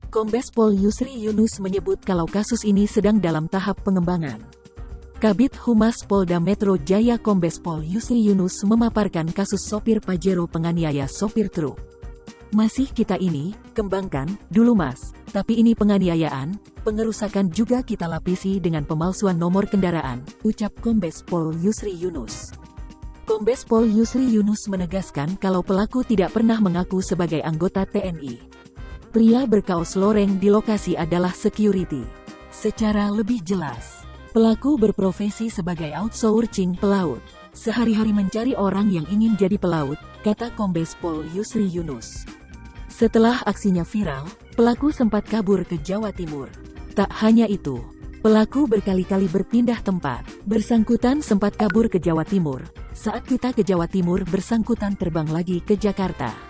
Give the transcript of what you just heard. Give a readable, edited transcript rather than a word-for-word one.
Kombes Pol Yusri Yunus menyebut kalau kasus ini sedang dalam tahap pengembangan. Kabid Humas Polda Metro Jaya Kombes Pol Yusri Yunus memaparkan kasus sopir Pajero penganiaya sopir truk. Masih kita ini, kembangkan, dulu mas, tapi ini penganiayaan, pengerusakan juga kita lapisi dengan pemalsuan nomor kendaraan, ucap Kombes Pol Yusri Yunus. Kombes Pol Yusri Yunus menegaskan kalau pelaku tidak pernah mengaku sebagai anggota TNI. Pria berkaos loreng di lokasi adalah security. Secara lebih jelas, pelaku berprofesi sebagai outsourcing pelaut. Sehari-hari mencari orang yang ingin jadi pelaut, kata Kombes Pol Yusri Yunus. Setelah aksinya viral, pelaku sempat kabur ke Jawa Timur. Tak hanya itu, pelaku berkali-kali berpindah tempat. Bersangkutan sempat kabur ke Jawa Timur. Saat kita ke Jawa Timur, bersangkutan terbang lagi ke Jakarta.